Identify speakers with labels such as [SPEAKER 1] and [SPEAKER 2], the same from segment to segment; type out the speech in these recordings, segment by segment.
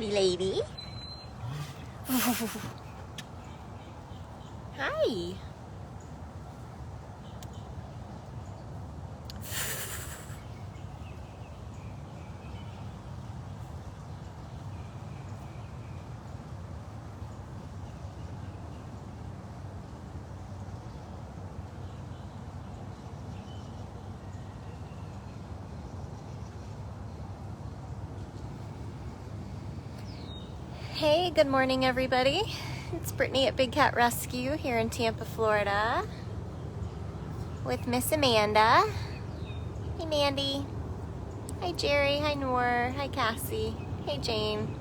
[SPEAKER 1] pretty lady. Hi. Hey, good morning everybody. It's Brittany at Big Cat Rescue here in Tampa, Florida with Miss Amanda. Hey Mandy. Hi Jerry. Hi Noor. Hi Cassie. Hey Jane.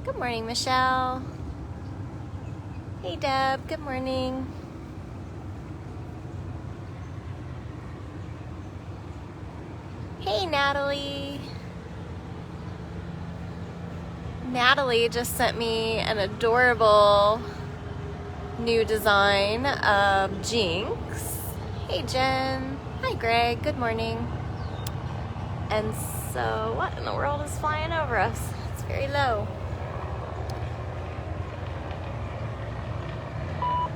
[SPEAKER 1] Good morning Michelle. Hey Deb. Good morning. Hey Natalie. Natalie just sent me an adorable new design of Jinx. Hey Jen. Hi Greg. Good morning. And so what in the world is flying over us? It's very low.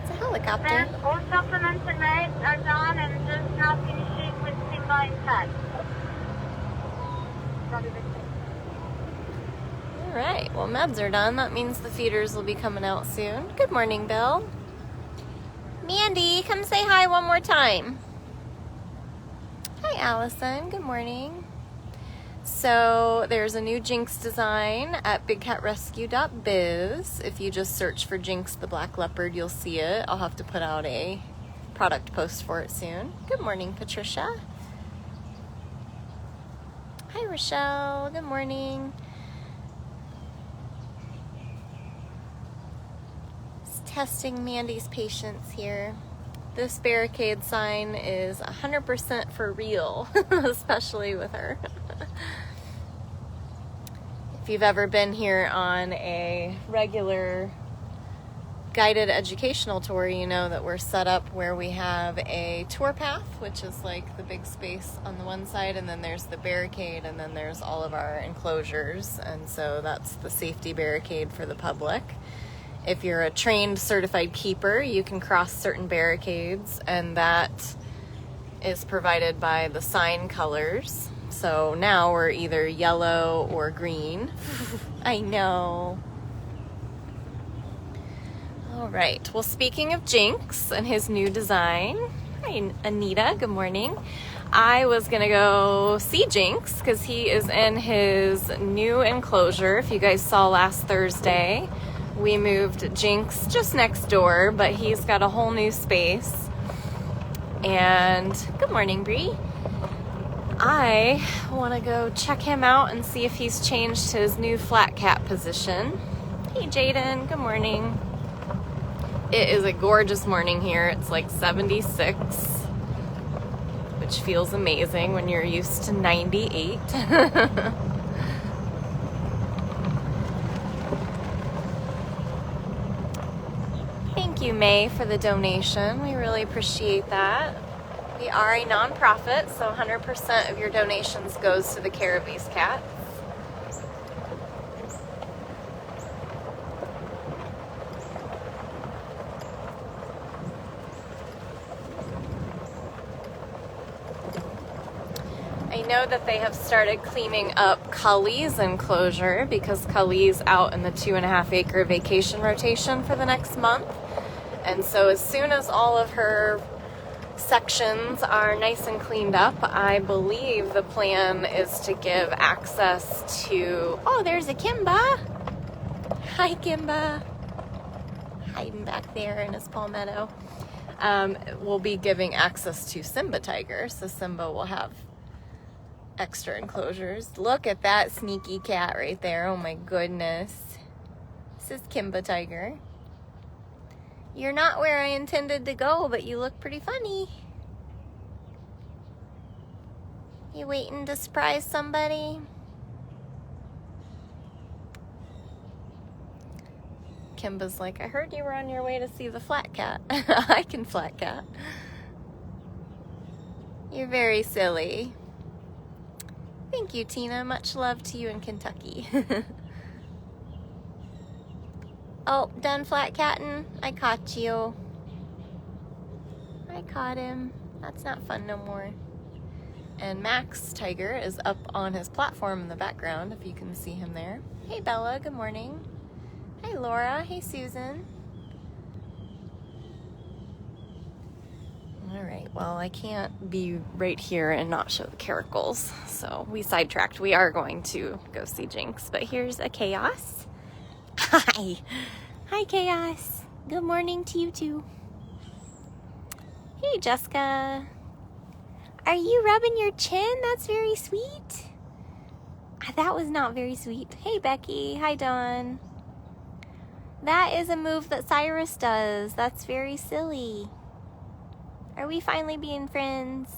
[SPEAKER 1] It's a helicopter.
[SPEAKER 2] All supplements and meds are done and just now finishing with Kimba and Cat.
[SPEAKER 1] All right, well, meds are done. That means the feeders will be coming out soon. Good morning, Bill. Mandy, come say hi one more time. Hi, Allison. Good morning. So there's a new Jinx design at bigcatrescue.biz. If you just search for Jinx the Black Leopard, you'll see it. I'll have to put out a product post for it soon. Good morning, Patricia. Hi, Rochelle. Good morning. Testing Mandy's patience here. This barricade sign is 100% for real, especially with her. If you've ever been here on a regular guided educational tour, you know that we're set up where we have a tour path, which is like the big space on the one side, and then there's the barricade, and then there's all of our enclosures, and so that's the safety barricade for the public. If you're a trained certified keeper, you can cross certain barricades, and that is provided by the sign colors. So now we're either yellow or green. I know. All right. Well, speaking of Jinx and his new design, hi Anita, good morning. I was gonna go see Jinx because he is in his new enclosure. If you guys saw last Thursday, we moved Jinx just next door, but he's got a whole new space. And good morning, Bree. I want to go check him out and see if he's changed his new flat cat position. Hey, Jaden. Good morning. It is a gorgeous morning here. It's like 76, which feels amazing when you're used to 98. Thank you, May, for the donation. We really appreciate that. We are a nonprofit, so 100% of your donations goes to the care of these cats. I know that they have started cleaning up Cully's enclosure because Cully's out in the 2.5 acre vacation rotation for the next month. And so as soon as all of her sections are nice and cleaned up, I believe the plan is to give access to... Oh, there's a Kimba! Hi, Kimba! Hiding back there in his palmetto. We'll be giving access to Simba Tiger, so Simba will have extra enclosures. Look at that sneaky cat right there. Oh my goodness. This is Kimba Tiger. You're not where I intended to go, but you look pretty funny. You waiting to surprise somebody? Kimba's like, I heard you were on your way to see the flat cat. I can flat cat. You're very silly. Thank you, Tina. Much love to you in Kentucky. Oh, done flat catting? I caught you. I caught him. That's not fun no more. And Max Tiger is up on his platform in the background, if you can see him there. Hey, Bella. Good morning. Hi, Laura. Hey, Susan. All right, well, I can't be right here and not show the Caracals, so we sidetracked. We are going to go see Jinx, but here's a Chaos. Hi. Hi, Chaos. Good morning to you, too. Hey, Jessica. Are you rubbing your chin? That's very sweet. That was not very sweet. Hey, Becky. Hi, Dawn. That is a move that Cyrus does. That's very silly. Are we finally being friends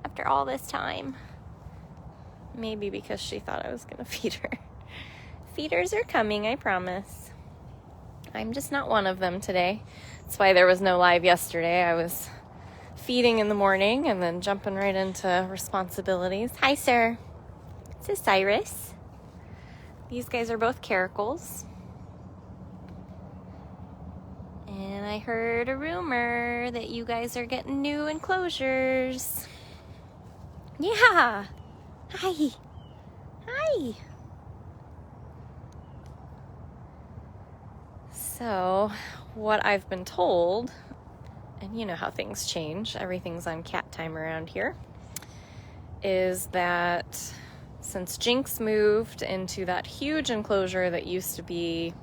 [SPEAKER 1] after all this time? Maybe because she thought I was going to feed her. Feeders are coming, I promise. I'm just not one of them today. That's why there was no live yesterday. I was feeding in the morning and then jumping right into responsibilities. Hi, sir. This is Cyrus. These guys are both Caracals. And I heard a rumor that you guys are getting new enclosures. Yeah. Hi. Hi. So, what I've been told, and you know how things change, everything's on cat time around here, is that since Jinx moved into that huge enclosure that used to be,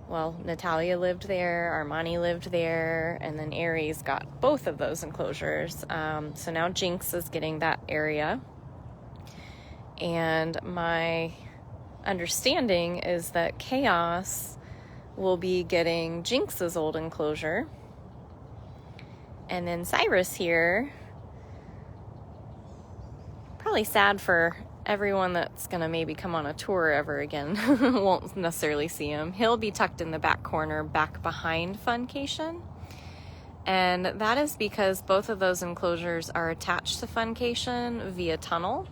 [SPEAKER 1] well, Natalia lived there, Armani lived there, and then Aries got both of those enclosures. So now Jinx is getting that area. And my understanding is that Chaos will be getting Jinx's old enclosure. And then Cyrus here, probably sad for everyone that's gonna maybe come on a tour ever again, won't necessarily see him. He'll be tucked in the back corner back behind Funcation. And that is because both of those enclosures are attached to Funcation via tunnel.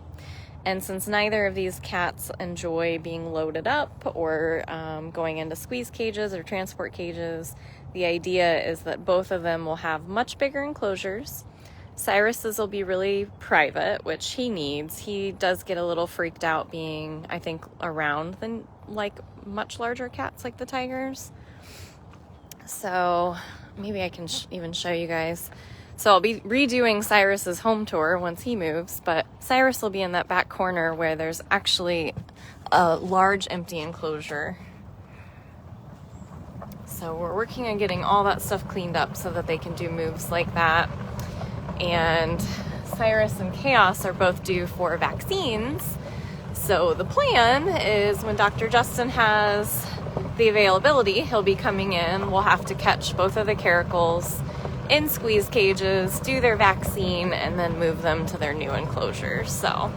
[SPEAKER 1] And since neither of these cats enjoy being loaded up or going into squeeze cages or transport cages, the idea is that both of them will have much bigger enclosures. Cyrus's will be really private, which he needs. He does get a little freaked out being, I think, around the, like, much larger cats like the tigers. So maybe I can even show you guys. So I'll be redoing Cyrus's home tour once he moves, but Cyrus will be in that back corner where there's actually a large empty enclosure. So we're working on getting all that stuff cleaned up so that they can do moves like that. And Cyrus and Chaos are both due for vaccines. So the plan is when Dr. Justin has the availability, he'll be coming in. We'll have to catch both of the Caracals in squeeze cages, do their vaccine, and then move them to their new enclosures. So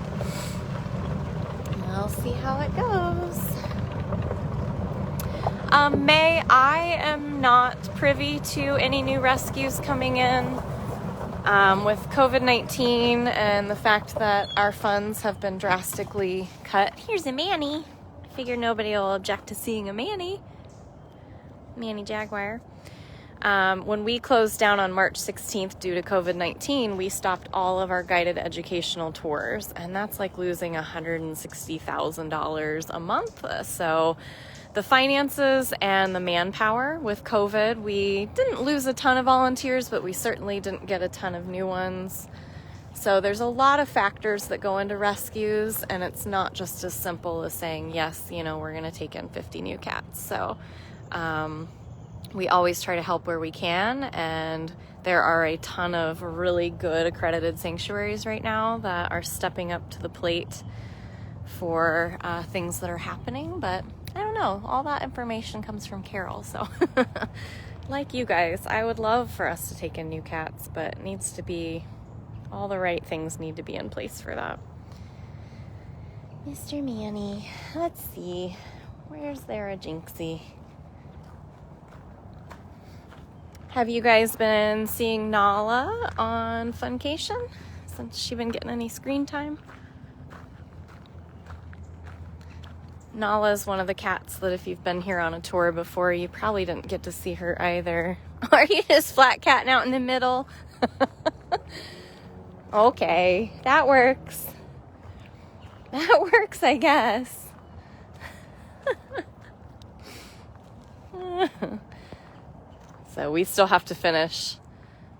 [SPEAKER 1] I'll see how it goes. May, I am not privy to any new rescues coming in. With COVID-19 and the fact that our funds have been drastically cut. Here's a Manny. I figure nobody will object to seeing a Manny. Manny Jaguar. When we closed down on March 16th due to COVID-19, we stopped all of our guided educational tours, and that's like losing $160,000 a month. So the finances and the manpower with COVID, we didn't lose a ton of volunteers, but we certainly didn't get a ton of new ones. So there's a lot of factors that go into rescues, and it's not just as simple as saying, yes, you know, we're going to take in 50 new cats. So we always try to help where we can, and there are a ton of really good accredited sanctuaries right now that are stepping up to the plate for things that are happening, but I don't know, all that information comes from Carol, so like you guys, I would love for us to take in new cats, but it needs to be, all the right things need to be in place for that. Mr. Manny, let's see, where's there a Jinxie? Have you guys been seeing Nala on Funcation since she's been getting any screen time? Nala's one of the cats that if you've been here on a tour before, you probably didn't get to see her either. Are you just flat catting out in the middle? Okay, that works. That works, I guess. So we still have to finish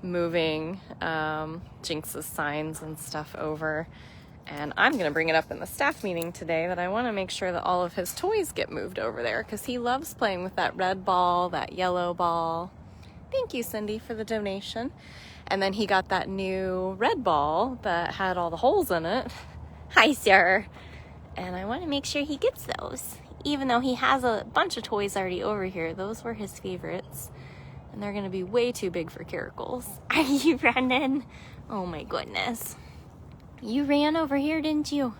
[SPEAKER 1] moving Jinx's signs and stuff over. And I'm going to bring it up in the staff meeting today that I want to make sure that all of his toys get moved over there because he loves playing with that red ball, that yellow ball. Thank you, Cindy, for the donation. And then he got that new red ball that had all the holes in it. Hi, sir. And I want to make sure he gets those. Even though he has a bunch of toys already over here, those were his favorites. And they're going to be way too big for Caracals. Are you running? Oh my goodness. You ran over here, didn't you?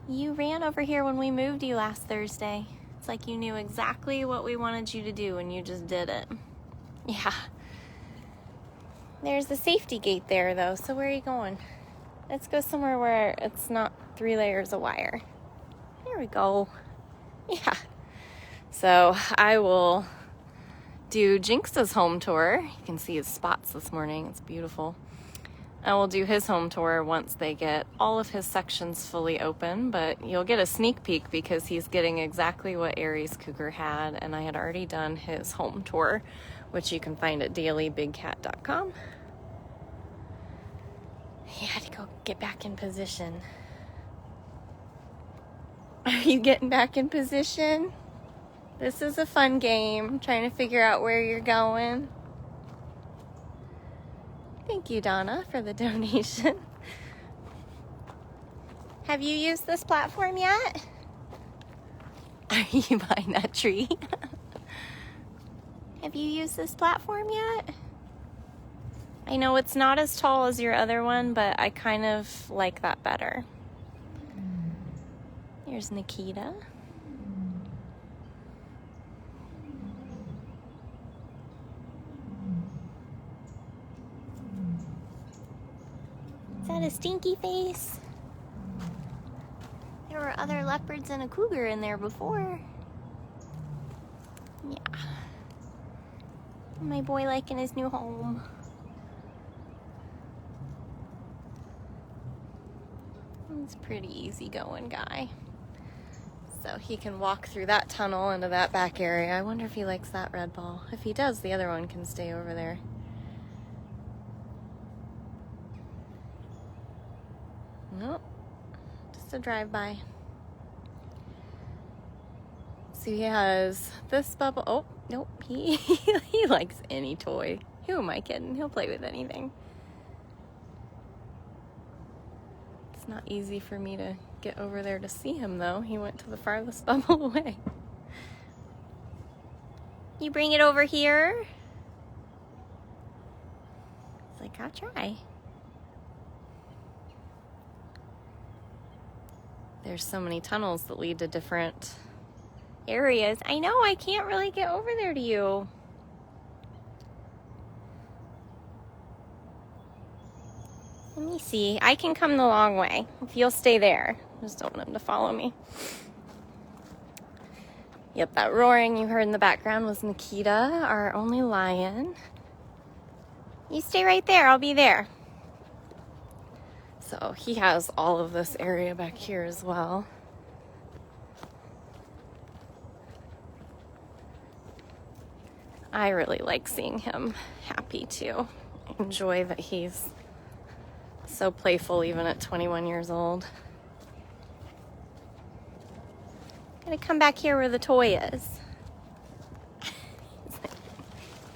[SPEAKER 1] You ran over here when we moved you last Thursday. It's like you knew exactly what we wanted you to do and you just did it. Yeah. There's the safety gate there though, so where are you going? Let's go somewhere where it's not 3 layers of wire. There we go. Yeah. So I will do Jinx's home tour. You can see his spots this morning. It's beautiful. I will do his home tour once they get all of his sections fully open, but you'll get a sneak peek because he's getting exactly what Aries Cougar had, and I had already done his home tour, which you can find at dailybigcat.com. He had to go get back in position. Are you getting back in position? This is a fun game, trying to figure out where you're going. Thank you, Donna, for the donation. Have you used this platform yet? Are you behind that tree? Have you used this platform yet? I know it's not as tall as your other one, but I kind of like that better. Here's Nikita. Is that a stinky face? There were other leopards and a cougar in there before. Yeah. My boy liking his new home. He's a pretty easygoing guy. So he can walk through that tunnel into that back area. I wonder if he likes that red ball. If he does, the other one can stay over there. Nope, just a drive-by. So he has this bubble. Oh, nope, he likes any toy. Who am I kidding? He'll play with anything. It's not easy for me to get over there to see him, though. He went to the farthest bubble away. You bring it over here? It's like, I'll try. There's so many tunnels that lead to different areas. I know, I can't really get over there to you. Let me see. I can come the long way if you'll stay there. Just don't want him to follow me. Yep, that roaring you heard in the background was Nikita, our only lion. You stay right there. I'll be there. So he has all of this area back here as well. I really like seeing him happy too. I enjoy that he's so playful even at 21 years old. Gotta come back here where the toy is. He's like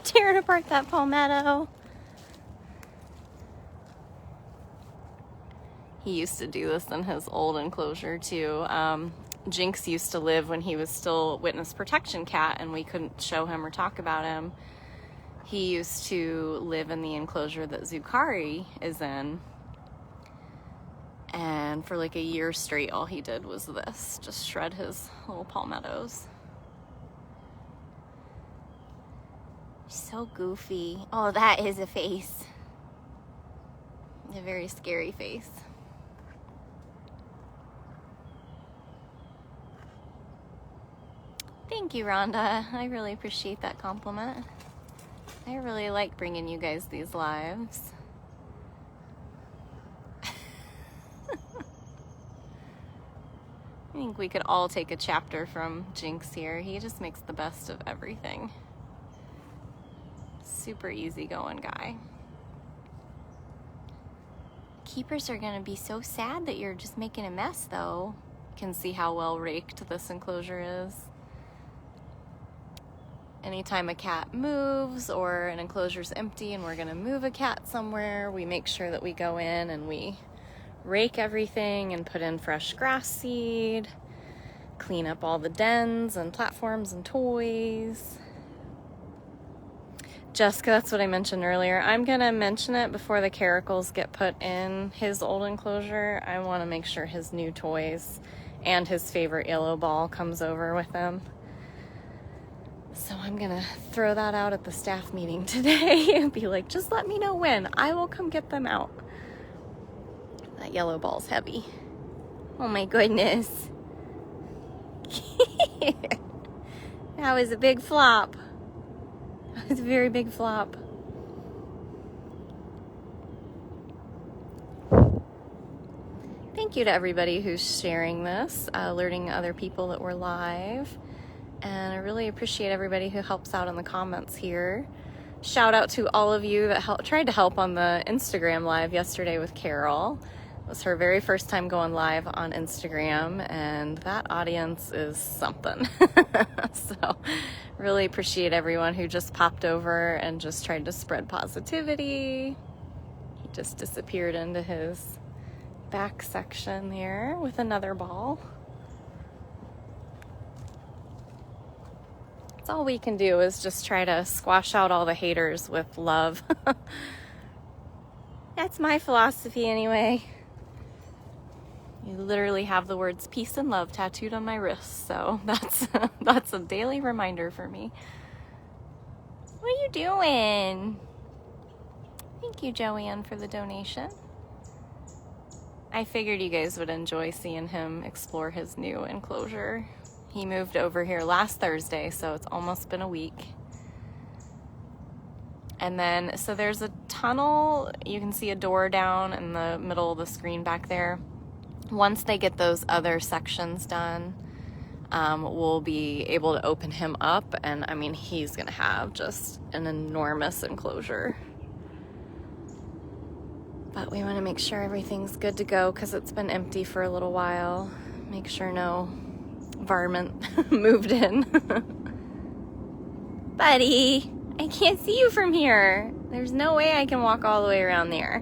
[SPEAKER 1] tearing apart that palmetto. He used to do this in his old enclosure too. Jinx used to live when he was still witness protection cat and we couldn't show him or talk about him. He used to live in the enclosure that Zukari is in. And for like a year straight, all he did was this, just shred his little palmettos. So goofy. Oh, that is a face. A very scary face. Thank you, Rhonda. I really appreciate that compliment. I really like bringing you guys these lives. I think we could all take a chapter from Jinx here. He just makes the best of everything. Super easygoing guy. Keepers are gonna be so sad that you're just making a mess, though. You can see how well raked this enclosure is. Anytime a cat moves or an enclosure's empty and we're gonna move a cat somewhere, we make sure that we go in and we rake everything and put in fresh grass seed, clean up all the dens and platforms and toys. Jessica, that's what I mentioned earlier. I'm gonna mention it before the Caracals get put in his old enclosure. I wanna make sure his new toys and his favorite yellow ball comes over with him. So I'm gonna throw that out at the staff meeting today and be like, just let me know when. I will come get them out. That yellow ball's heavy. Oh my goodness. That was a big flop. That was a very big flop. Thank you to everybody who's sharing this, alerting other people that we're live. And I really appreciate everybody who helps out in the comments here. Shout out to all of you that tried to help on the Instagram live yesterday with Carol. It was her very first time going live on Instagram, and that audience is something. So really appreciate everyone who just popped over and just tried to spread positivity. He just disappeared into his back section there with another ball. That's all we can do, is just try to squash out all the haters with love. That's my philosophy anyway. You literally have the words peace and love tattooed on my wrist, so that's a daily reminder for me. What are you doing? Thank you, Joanne, for the donation. I figured you guys would enjoy seeing him explore his new enclosure. He moved over here last Thursday, so it's almost been a week. And then, so there's a tunnel. You can see a door down in the middle of the screen back there. Once they get those other sections done, we'll be able to open him up. And I mean, he's gonna have just an enormous enclosure. But we wanna make sure everything's good to go because it's been empty for a little while. Make sure no varmint moved in. Buddy, I can't see you from here. There's no way I can walk all the way around there.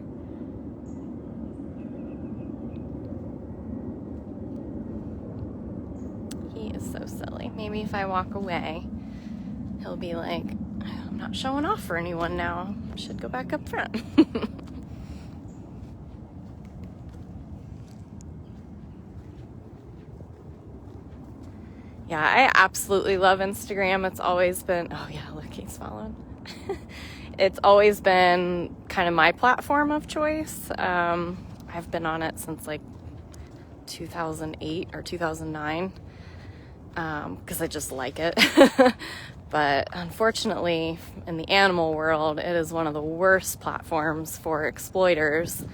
[SPEAKER 1] He is so silly. Maybe if I walk away, he'll be like, I'm not showing off for anyone now. Should go back up front. Yeah, I absolutely love Instagram. It's always been, oh yeah, look, he's following. It's always been kind of my platform of choice. I've been on it since like 2008 or 2009 because I just like it. But unfortunately, in the animal world, it is one of the worst platforms for exploiters.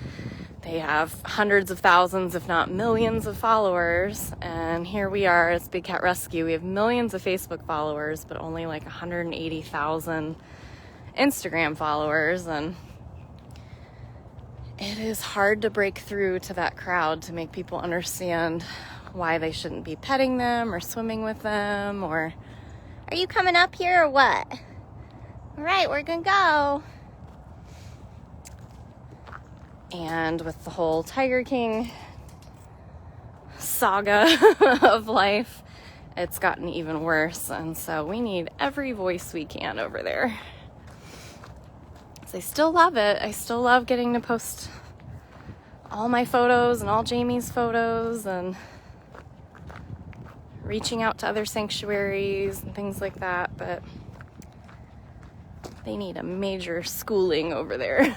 [SPEAKER 1] They have hundreds of thousands, if not millions of followers. And here we are as Big Cat Rescue. We have millions of Facebook followers, but only like 180,000 Instagram followers. And it is hard to break through to that crowd to make people understand why they shouldn't be petting them or swimming with them. Or, are you coming up here or what? All right, we're gonna go. And with the whole Tiger King saga of life, it's gotten even worse. And so we need every voice we can over there. So I still love it. I still love getting to post all my photos and all Jamie's photos and reaching out to other sanctuaries and things like that. But they need a major schooling over there.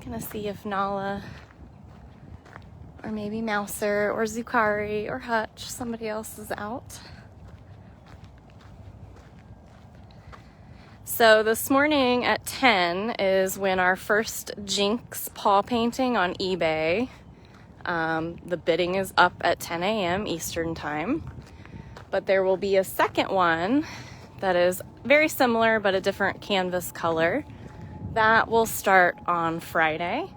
[SPEAKER 1] Gonna see if Nala or maybe Mouser or Zukari or Hutch, somebody else is out. So this morning at 10 is when our first Jinx paw painting on eBay. The bidding is up at 10 a.m. Eastern time. But there will be a second one that is very similar but a different canvas color. That will start on Friday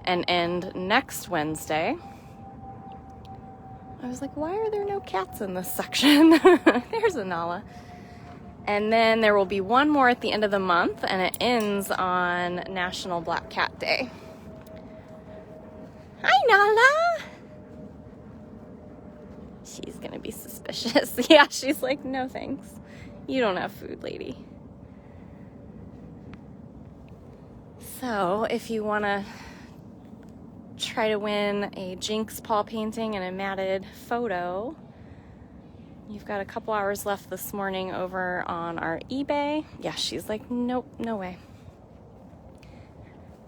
[SPEAKER 1] and end next Wednesday. I was like, why are there no cats in this section? There's a Nala. And then there will be one more at the end of the month, and it ends on National Black Cat Day. Hi, Nala! She's gonna be suspicious. Yeah, she's like, no thanks. You don't have food, lady. So, if you wanna try to win a Jinx paw painting and a matted photo, you've got a couple hours left this morning over on our eBay. Yeah, she's like, nope, no way.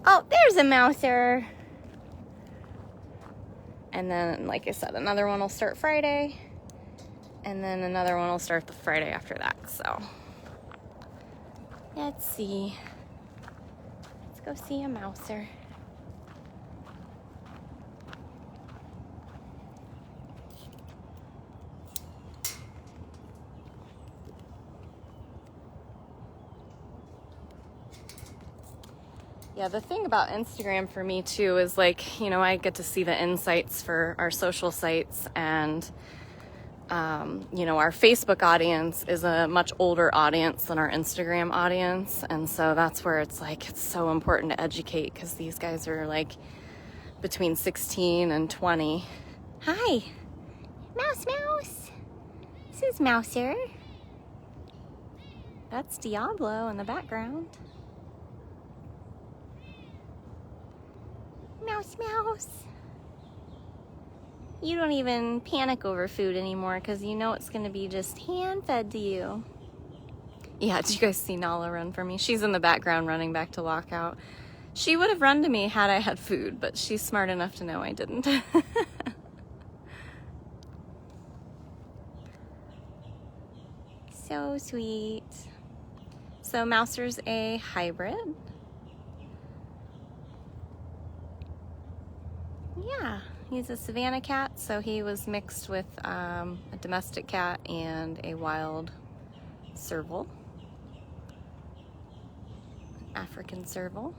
[SPEAKER 1] Oh, there's a mouser. And then, like I said, another one will start Friday. And then another one will start the Friday after that. So, let's see. Let's go see a mouser. Yeah, the thing about Instagram for me too is like, you know, I get to see the insights for our social sites, and, you know, our Facebook audience is a much older audience than our Instagram audience. And so that's where it's like, it's so important to educate, because these guys are like between 16 and 20. Hi, Mouse. This is Mouser. That's Diablo in the background. Mouse. You don't even panic over food anymore because you know it's going to be just hand-fed to you. Yeah, did you guys see Nala run for me? She's in the background running back to Walkabout. She would have run to me had I had food, but she's smart enough to know I didn't. So sweet. So Mouser's a hybrid. Yeah, he's a Savannah cat, so he was mixed with a domestic cat and a wild serval, African serval.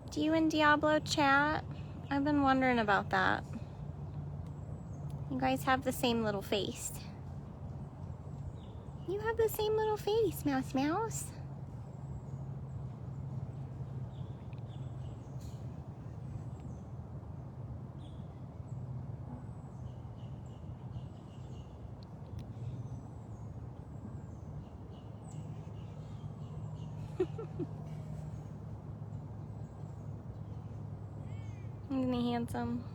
[SPEAKER 1] Do you and Diablo chat? I've been wondering about that. You guys have the same little face. You have the same little face, Mouse. Isn't he handsome?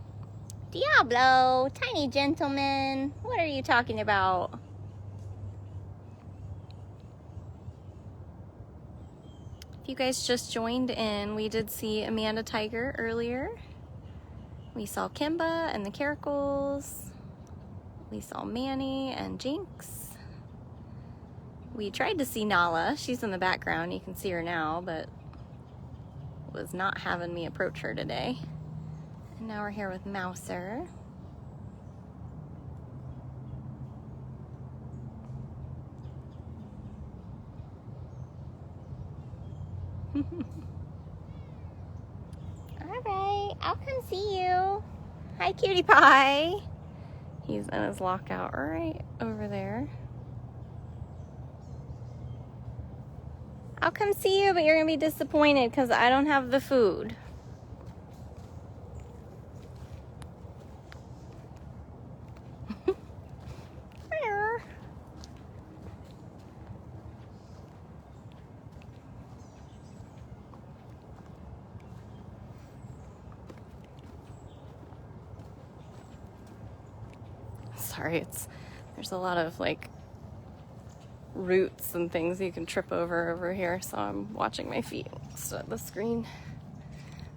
[SPEAKER 1] Diablo, tiny gentleman. What are you talking about? If you guys just joined in, we did see Amanda Tiger earlier. We saw Kimba and the Caracals. We saw Manny and Jinx. We tried to see Nala. She's in the background. You can see her now, but was not having me approach her today. And now we're here with Mouser. Alright, I'll come see you. Hi, cutie pie. He's in his lockout right over there. I'll come see you, but you're going to be disappointed because I don't have the food. Sorry, there's a lot of like roots and things you can trip over here, so I'm watching my feet instead of the screen.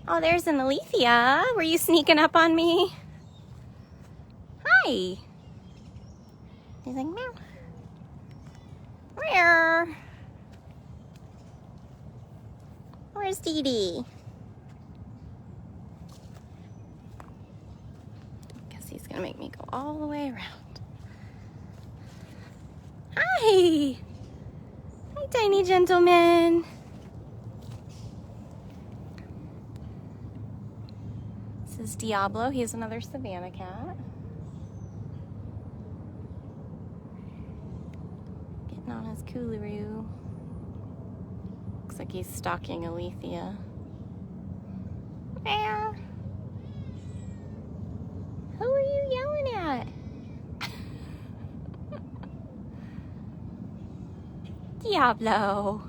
[SPEAKER 1] Oh, there's an Illithia. Were you sneaking up on me? Hi. He's like, meow. Where? Where's Dee Dee? Guess he's gonna make me go all the way around. Hi. Hi, tiny gentleman. This is Diablo. He's another Savannah cat. Getting on his coolaroo. Looks like he's stalking Illithia. Where? Who are you yelling at? Diablo.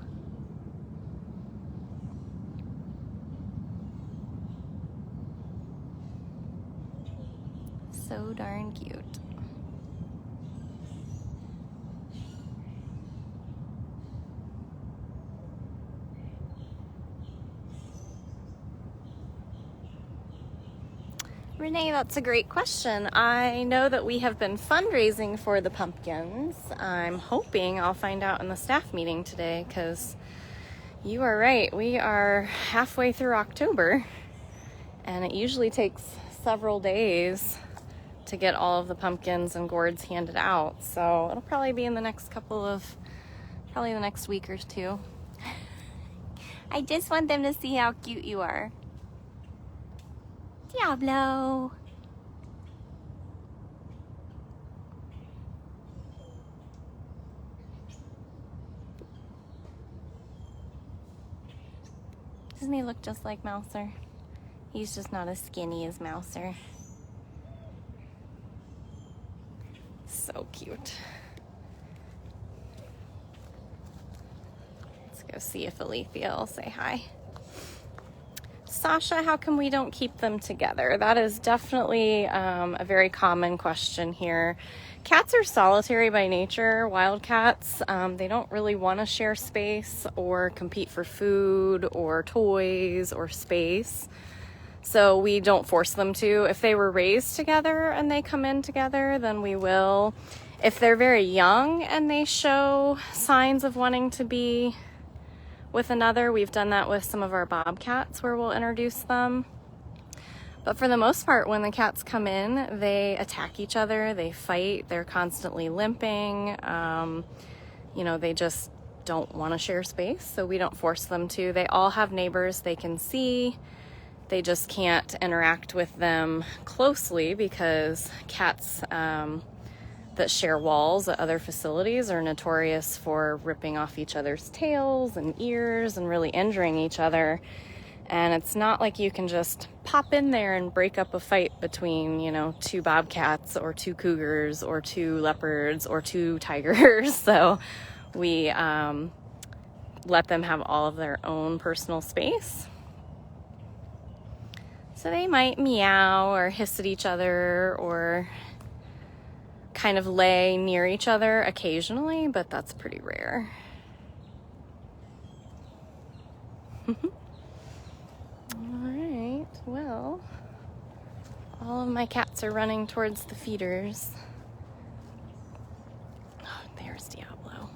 [SPEAKER 1] So darn cute. Renee, that's a great question. I know that we have been fundraising for the pumpkins. I'm hoping I'll find out in the staff meeting today, because you are right. We are halfway through October, and it usually takes several days to get all of the pumpkins and gourds handed out. So it'll probably be in the next probably the next week or two. I just want them to see how cute you are. Diablo. Doesn't he look just like Mouser? He's just not as skinny as Mouser. So cute. Let's go see if Illithia will say hi. Sasha, how come we don't keep them together? That is definitely a very common question here. Cats are solitary by nature, wild cats. They don't really want to share space or compete for food or toys or space. So we don't force them to. If they were raised together and they come in together, then we will. If they're very young and they show signs of wanting to be with another, we've done that with some of our bobcats where we'll introduce them. But for the most part, when the cats come in, they attack each other, they fight, they're constantly limping. You know, they just don't want to share space, so we don't force them to. They all have neighbors they can see. They just can't interact with them closely because cats that share walls at other facilities are notorious for ripping off each other's tails and ears and really injuring each other. And it's not like you can just pop in there and break up a fight between, you know, 2 bobcats or 2 cougars or 2 leopards or 2 tigers. So we let them have all of their own personal space. So they might meow or hiss at each other or kind of lay near each other occasionally, but that's pretty rare. All right, well, all of my cats are running towards the feeders. Oh, there's Diablo.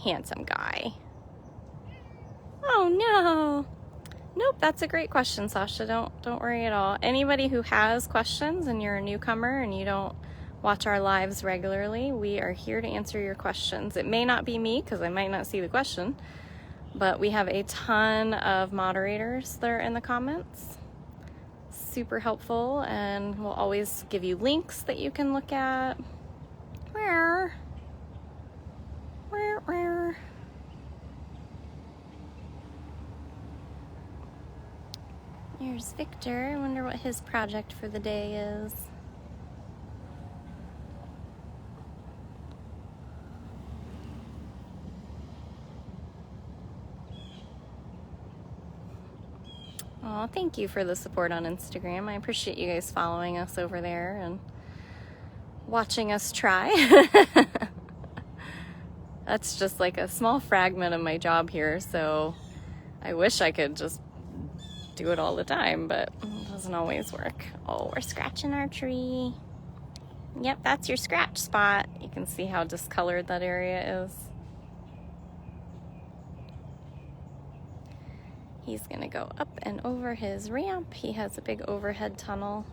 [SPEAKER 1] Handsome guy. Oh no. Nope, that's a great question, Sasha. Don't worry at all. Anybody who has questions and you're a newcomer and you don't watch our lives regularly, we are here to answer your questions. It may not be me because I might not see the question, but we have a ton of moderators that are in the comments. Super helpful, and we'll always give you links that you can look at. Where? Here's Victor. I wonder what his project for the day is. Oh, thank you for the support on Instagram. I appreciate you guys following us over there and watching us try. That's just like a small fragment of my job here, so I wish I could just do it all the time, but it doesn't always work. Oh, we're scratching our tree. Yep, that's your scratch spot. You can see how discolored that area is. He's gonna go up and over his ramp. He has a big overhead tunnel.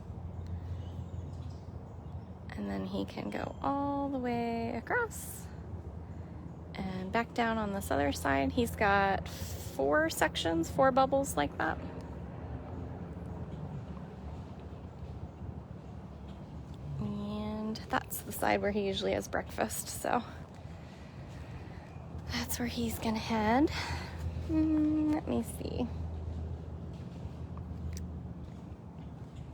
[SPEAKER 1] And then he can go all the way across and back down on this other side. He's got 4 sections, 4 bubbles like that. And that's the side where he usually has breakfast, so that's where he's gonna head. Let me see.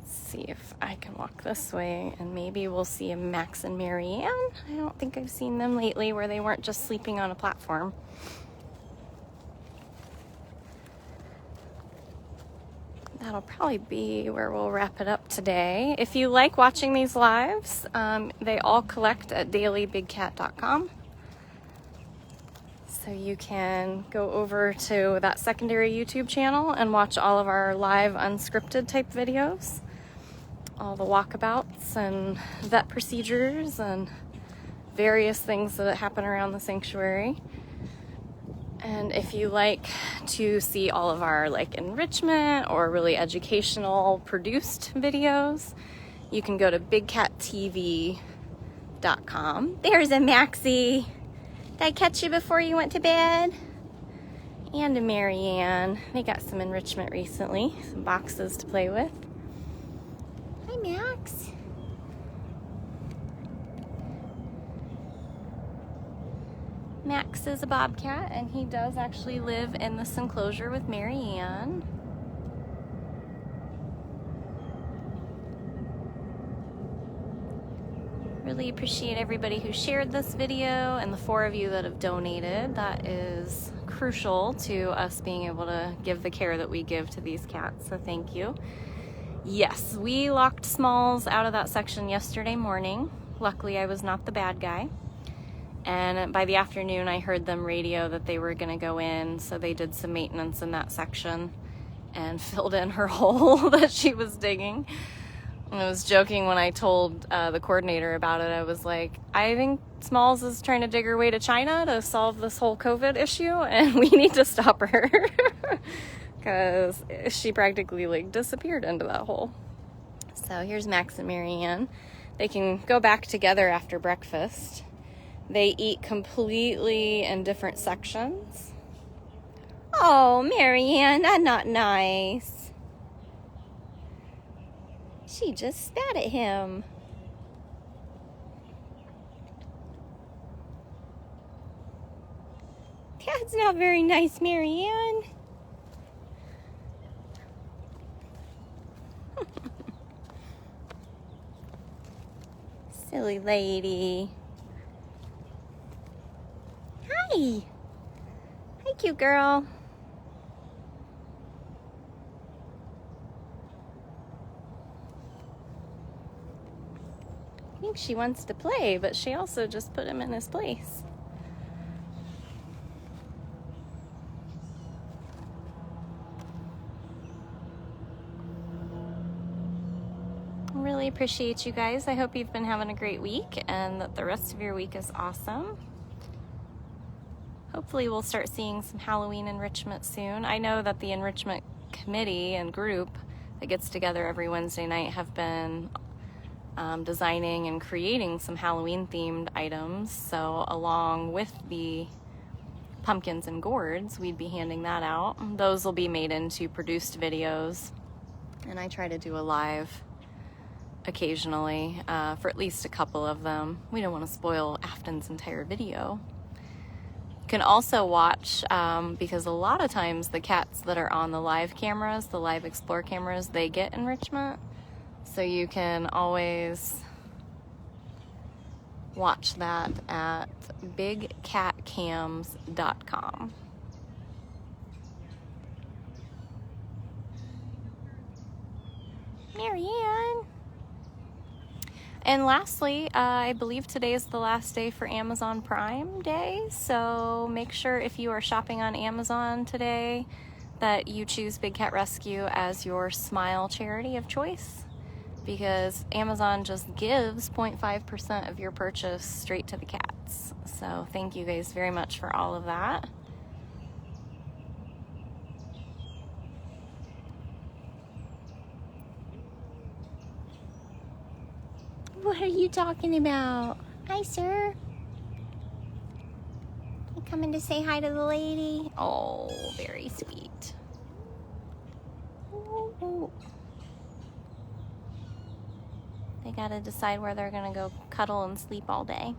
[SPEAKER 1] See if I can walk this way and maybe we'll see a Max and MaryAnn. I don't think I've seen them lately where they weren't just sleeping on a platform. That'll probably be where we'll wrap it up today. If you like watching these lives, they all collect at dailybigcat.com. So you can go over to that secondary YouTube channel and watch all of our live unscripted type videos. All the walkabouts and vet procedures and various things that happen around the sanctuary. And if you like to see all of our like enrichment or really educational produced videos, you can go to bigcattv.com. There's a Maxie. Did I catch you before you went to bed? And a MaryAnn. They got some enrichment recently, some boxes to play with. Hi, Max. Max is a bobcat, and he does actually live in this enclosure with MaryAnn. Really appreciate everybody who shared this video and the 4 of you that have donated. That is crucial to us being able to give the care that we give to these cats, so thank you. Yes, we locked Smalls out of that section yesterday morning. Luckily, I was not the bad guy. And by the afternoon, I heard them radio that they were gonna go in, so they did some maintenance in that section and filled in her hole that she was digging. And I was joking when I told the coordinator about it. I was like, I think Smalls is trying to dig her way to China to solve this whole COVID issue, and we need to stop her. Because she practically like disappeared into that hole. So here's Max and MaryAnn. They can go back together after breakfast. They eat completely in different sections. Oh, MaryAnn, that's not nice. She just spat at him. That's not very nice, MaryAnn. Silly lady. Hi. Hi, cute girl. I think she wants to play, but she also just put him in his place. Really appreciate you guys. I hope you've been having a great week and that the rest of your week is awesome. Hopefully we'll start seeing some Halloween enrichment soon. I know that the enrichment committee and group that gets together every Wednesday night have been designing and creating some Halloween themed items. So along with the pumpkins and gourds, we'd be handing that out. Those will be made into produced videos. And I try to do a live occasionally for at least a couple of them. We don't want to spoil Afton's entire video. You can also watch, because a lot of times the cats that are on the live cameras, the live Explore cameras, they get enrichment. So you can always watch that at bigcatcams.com. MaryAnn. And lastly, I believe today is the last day for Amazon Prime Day, so make sure if you are shopping on Amazon today that you choose Big Cat Rescue as your smile charity of choice, because Amazon just gives 0.5% of your purchase straight to the cats. So thank you guys very much for all of that. What are you talking about? Hi, sir. You coming to say hi to the lady? Oh, very sweet. Ooh. They gotta decide where they're gonna go cuddle and sleep all day.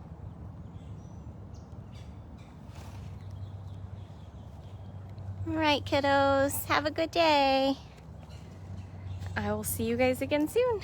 [SPEAKER 1] All right, kiddos, have a good day. I will see you guys again soon.